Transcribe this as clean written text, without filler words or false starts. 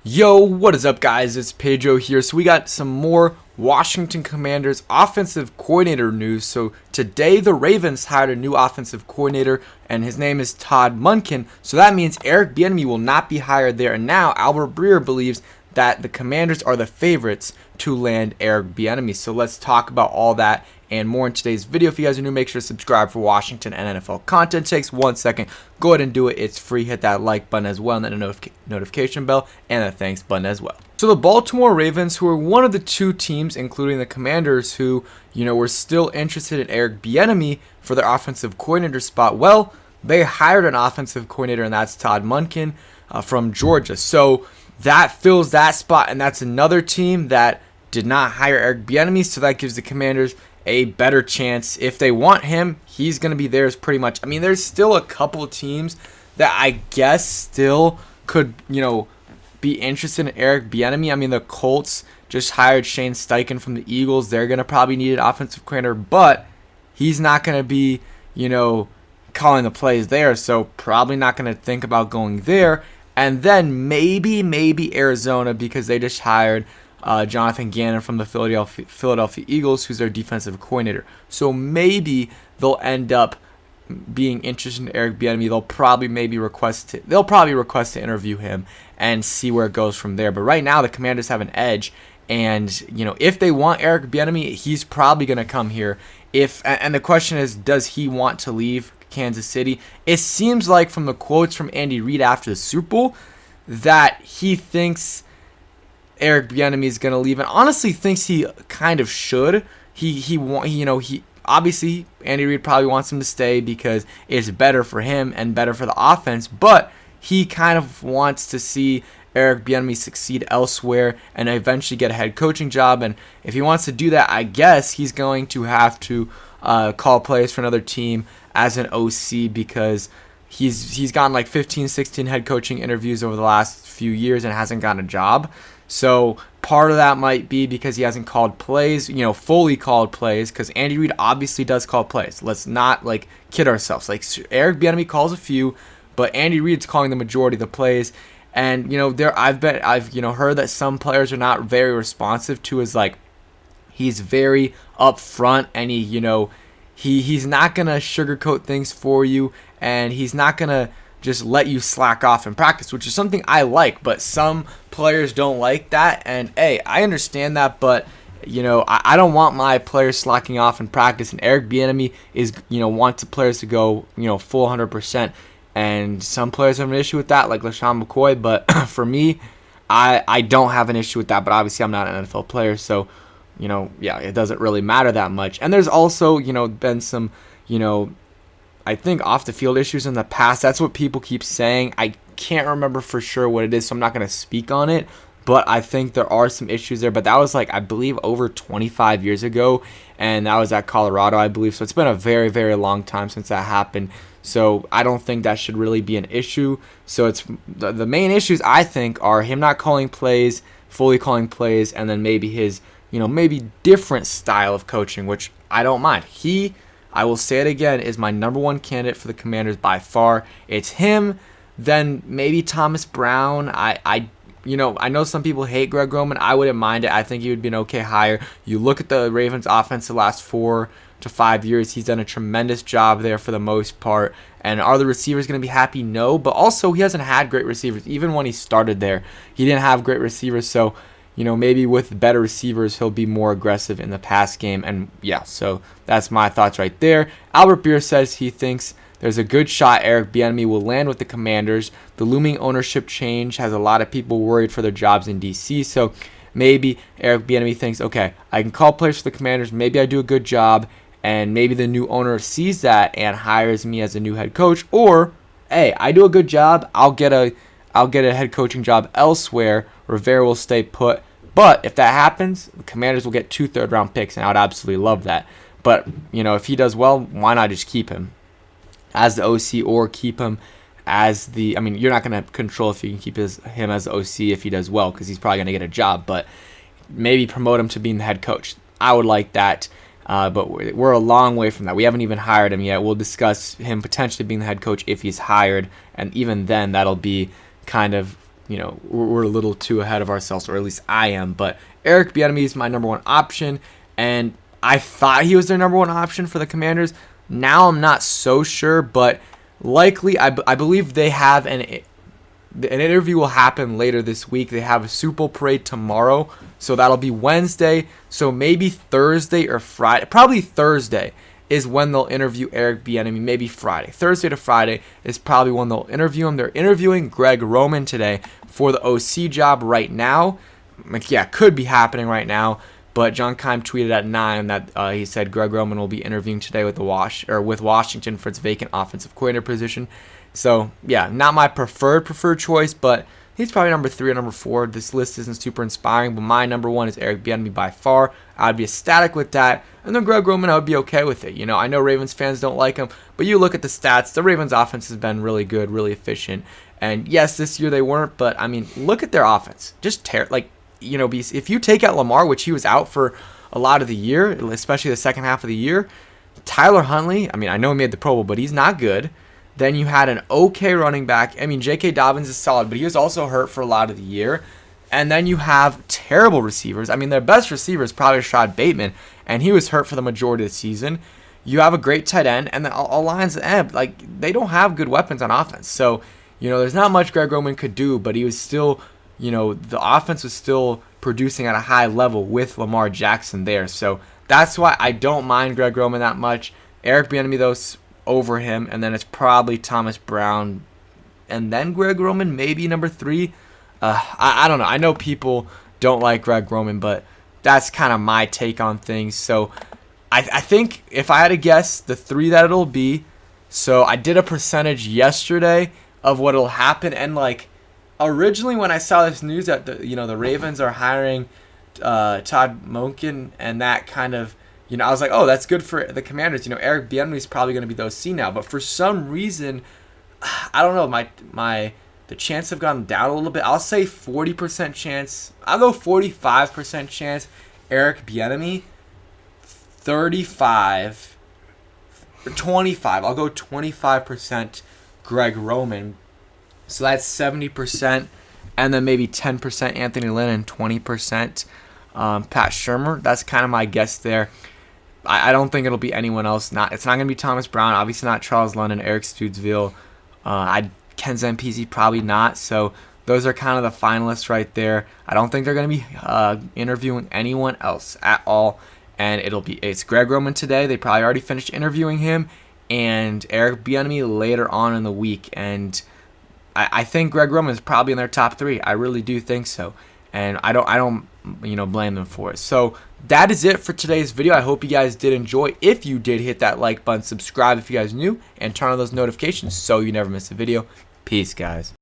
Yo, what is up, guys? It's Pedro here. So we got some more Washington Commanders offensive coordinator news. So today the Ravens hired a new offensive coordinator, and his name is Todd Monken. So that means Eric Bieniemy will not be hired there. And now Albert Breer believes that the Commanders are the favorites to land Eric Bieniemy. So let's talk about all that and more in today's video. If you guys are new, make sure to subscribe for Washington and NFL content. It takes 1 second. Go ahead and do it. It's free. Hit that like button as well, and then the notification bell, and the thanks button as well. So the Baltimore Ravens, who are one of the two teams, including the Commanders, who were still interested in Eric Bieniemy for their offensive coordinator spot, well, they hired an offensive coordinator, and that's Todd Monken from Georgia. So that fills that spot, and that's another team that did not hire Eric Bieniemy, so that gives the Commanders a better chance. If they want him, he's going to be theirs pretty much. I mean, there's still a couple teams that I guess still could, be interested in Eric Bieniemy. I mean, the Colts just hired Shane Steichen from the Eagles. They're going to probably need an offensive coordinator, but he's not going to be, calling the plays there, so probably not going to think about going there. And then maybe Arizona, because they just hired Jonathan Gannon from the Philadelphia Eagles, who's their defensive coordinator. So maybe they'll end up being interested in Eric Bieniemy. They'll probably request to interview him and see where it goes from there. But right now the Commanders have an edge, and if they want Eric Bieniemy, he's probably going to come here. And the question is, does he want to leave Kansas City? It seems like from the quotes from Andy Reid after the Super Bowl that he thinks Eric Bieniemy is going to leave, and honestly thinks he kind of should. He obviously Andy Reid probably wants him to stay because it's better for him and better for the offense, but he kind of wants to see Eric Bieniemy succeed elsewhere and eventually get a head coaching job. And if he wants to do that, I guess he's going to have to call plays for another team as an OC, because he's gotten like 15, 16 head coaching interviews over the last few years and hasn't gotten a job. So part of that might be because he hasn't called plays, fully called plays, because Andy Reid obviously does call plays. Let's not kid ourselves. Eric Bieniemy calls a few, but Andy Reid's calling the majority of the plays. And I've heard that some players are not very responsive to his he's very upfront, and he's not gonna sugarcoat things for you, and he's not gonna just let you slack off in practice, which is something I like, but some players don't like that. And hey, I understand that, but I don't want my players slacking off in practice. And Eric Bieniemy is wants the players to go full 100%, and some players have an issue with that, like LaShawn McCoy. But for me, I don't have an issue with that. But obviously, I'm not an NFL player, so it doesn't really matter that much. And there's also been some I think off the field issues in the past. That's what people keep saying. I can't remember for sure what it is, so I'm not going to speak on it. But I think there are some issues there. But that was I believe over 25 years ago, and that was at Colorado, I believe. So it's been a very, very long time since that happened. So I don't think that should really be an issue. So it's the main issues, I think, are him not calling plays, fully calling plays, and then maybe his maybe different style of coaching, which I don't mind. I will say it again, is my number one candidate for the Commanders by far. It's him, then maybe Thomas Brown. I know some people hate Greg Roman. I wouldn't mind it. I think he would be an okay hire. You look at the Ravens offense the last 4 to 5 years, he's done a tremendous job there for the most part. And are the receivers going to be happy? No, but also he hasn't had great receivers. Even when he started there, he didn't have great receivers, so maybe with better receivers, he'll be more aggressive in the pass game. And yeah, so that's my thoughts right there. Albert Breer says he thinks there's a good shot Eric Bieniemy will land with the Commanders. The looming ownership change has a lot of people worried for their jobs in D.C., so maybe Eric Bieniemy thinks, okay, I can call plays for the Commanders, maybe I do a good job, and maybe the new owner sees that and hires me as a new head coach. Or, hey, I do a good job, I'll get a head coaching job elsewhere. Rivera will stay put. But if that happens, the Commanders will get 2 third-round picks, and I would absolutely love that. But, if he does well, why not just keep him as the OC, or keep him as the... I mean, you're not going to control if you can keep him as the OC if he does well, because he's probably going to get a job. But maybe promote him to being the head coach. I would like that. But we're a long way from that. We haven't even hired him yet. We'll discuss him potentially being the head coach if he's hired. And even then, that'll be kind of we're a little too ahead of ourselves, or at least I am. But Eric Bieniemy is my number one option, and I thought he was their number one option for the Commanders. Now I'm not so sure, but likely I believe they have an interview will happen later this week. They have a Super Bowl parade tomorrow, so that'll be Wednesday. So maybe Thursday or Friday. Probably Thursday is when they'll interview Eric Bieniemy. Maybe Friday. Thursday to Friday is probably when they'll interview him. They're interviewing Greg Roman today for the OC job right now. Could be happening right now. But John Keim tweeted at 9 that he said Greg Roman will be interviewing today with with Washington for its vacant offensive coordinator position. So yeah, not my preferred choice, but he's probably number 3 or number 4. This list isn't super inspiring, but my number 1 is Eric Bieniemy by far. I'd be ecstatic with that, and then Greg Roman, I would be okay with it. I know Ravens fans don't like him, but you look at the stats. The Ravens' offense has been really good, really efficient, and yes, this year they weren't, but I mean, look at their offense. Just if you take out Lamar, which he was out for a lot of the year, especially the second half of the year, Tyler Huntley, I mean, I know he made the Pro Bowl, but he's not good. Then you had an okay running back. I mean, J.K. Dobbins is solid, but he was also hurt for a lot of the year. And then you have terrible receivers. I mean, their best receiver is probably Rashad Bateman, and he was hurt for the majority of the season. You have a great tight end, and the line's end. They don't have good weapons on offense. So, there's not much Greg Roman could do, but he was still, the offense was still producing at a high level with Lamar Jackson there. So that's why I don't mind Greg Roman that much. Eric Bieniemy, though, over him, and then it's probably Thomas Brown, and then Greg Roman, maybe number 3. I don't know. I know people don't like Greg Roman, but that's kind of my take on things. So I think if I had to guess the 3 that it'll be, so I did a percentage yesterday of what will happen, and originally when I saw this news that the Ravens are hiring Todd Monken, and that kind of, I was like, oh, that's good for the Commanders. Eric Bieniemy is probably going to be the OC now, but for some reason, I don't know, the chance have gone down a little bit. I'll say 40% chance. I'll go 45% chance Eric Bieniemy. 35 or 25. I'll go 25% Greg Roman. So that's 70%, and then maybe 10% Anthony Lynn and 20% Pat Shurmur. That's kind of my guess there. I don't think it'll be anyone else. It's not going to be Thomas Brown. Obviously not Charles London, Eric Studesville. Ken Zampese, probably not. So those are kind of the finalists right there. I don't think they're going to be interviewing anyone else at all. And it's Greg Roman today. They probably already finished interviewing him, and Eric Bieniemy later on in the week. And I think Greg Roman is probably in their top 3. I really do think so. And I don't blame them for it. So that is it for today's video. I hope you guys did enjoy. If you did, hit that like button, subscribe if you guys are new, and turn on those notifications so you never miss a video. Peace, guys.